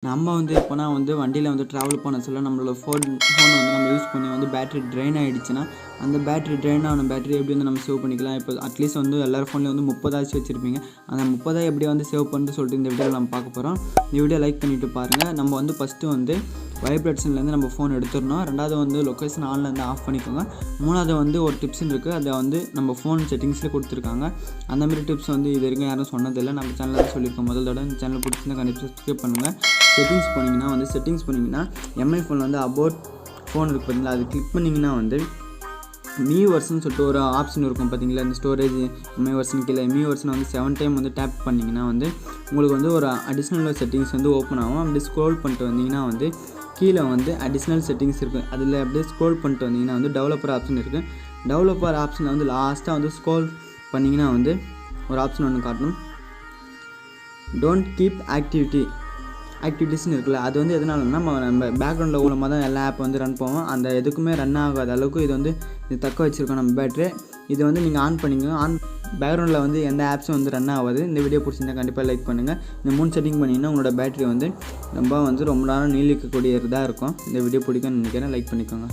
நம்ம வந்து எப்போனா வந்து வண்டியில் வந்து ட்ராவல் பண்ண சொல்ல நம்மளோட ஃபோன் வந்து நம்ம யூஸ் பண்ணி வந்து பேட்டரி ட்ரெயின் ஆகிடுச்சுன்னா அந்த பேட்டரி ட்ரெயின் ஆன பேட்டரி எப்படி வந்து நம்ம சேவ் பண்ணிக்கலாம். இப்போ அட்லீஸ்ட் வந்து எல்லார் ஃபோன்லேயும் வந்து 30 வச்சுருப்பீங்க. அந்த 30 எப்படி வந்து சேவ் பண்ணிட்டு சொல்லிட்டு இந்த வீடியோவில் நம்ம பார்க்க போகிறோம். இந்த வீடியோ லைக் பண்ணிவிட்டு பாருங்கள். நம்ம வந்து ஃபஸ்ட்டு வந்து வைப்ரேஷன்லேருந்து நம்ம ஃபோன் எடுத்துடணும். ரெண்டாவது வந்து லொக்கேஷன் ஆன்லேருந்து ஆஃப் பண்ணிக்கோங்க. மூணாவது வந்து ஒரு டிப்ஸ் இருக்குது, அதை வந்து நம்ம ஃபோன் செட்டிங்ஸில் கொடுத்துருக்காங்க. அந்தமாரி டிப்ஸ் வந்து இது வரைக்கும் யாரும் சொன்னதில்லை, நம்ம சேனலில் தான் சொல்லியிருக்கோம். முதல் தடவை இந்த சேனல் பிடிச்சிருந்தா கண்டிப்பாக சப்ஸ்கிரைப் பண்ணுங்கள். செட்டிங்ஸ் போனீங்கன்னா எம்ஐ ஃபோனில் வந்து அபவுட் ஃபோன் இருக்குது பார்த்தீங்களா, அது கிளிக் பண்ணிங்கன்னா வந்து மீ வெர்ஷன் சொல்லிட்டு ஒரு ஆப்ஷன் இருக்கும் பார்த்தீங்களா. இந்த ஸ்டோரேஜ் எம்ஐ வெர்ஷன் கீழே மீ வெர்ஷன் வந்து 7 டைம் வந்து டேப் பண்ணிங்கன்னா வந்து உங்களுக்கு வந்து ஒரு அடிஷ்னல் செட்டிங்ஸ் வந்து ஓப்பன் ஆகும். அப்படி ஸ்க்ரோல் பண்ணிட்டு வந்தீங்கன்னா வந்து கீழே வந்து அடிஷ்னல் செட்டிங்ஸ் இருக்குது. அதில் அப்படியே ஸ்க்ரோல் பண்ணிட்டு வந்தீங்கன்னா வந்து டெவலப்பர் ஆப்ஷன் இருக்குது. டெவலப்பர் ஆப்ஷனில் வந்து லாஸ்ட்டாக வந்து ஸ்க்ரோல் பண்ணிங்கன்னா வந்து ஒரு ஆப்ஷன் ஒன்று காட்டணும், டோன்ட் கீப் ஆக்டிவிட்டீஸ்னு இருக்குல்ல. அது வந்து எதனாலன்னா நம்ம பேக்ரவுண்டில் மூலமாக தான் எல்லா ஆப் வந்து ரன் போவோம். அந்த எதுக்குமே ரன் ஆகாத அளவுக்கு இது வந்து தக்க வச்சுருக்கோம் நம்ம பேட்டரி. இது வந்து நீங்கள் ஆன் பண்ணிங்க, பேக்ரவுண்டில் வந்து எந்த ஆப்ஸும் வந்து ரன் ஆகாது. இந்த வீடியோ பிடிச்சிருந்தா கண்டிப்பாக லைக் பண்ணுங்கள். இந்த 3 செட்டிங் பண்ணிங்கன்னா உங்களோட பேட்டரி வந்து ரொம்ப நேரம் நீடிக்கக்கூடிய இதாக இருக்கும். இந்த வீடியோ பிடிக்கும்னு நினைக்கிறேன். லைக் பண்ணிக்கோங்க.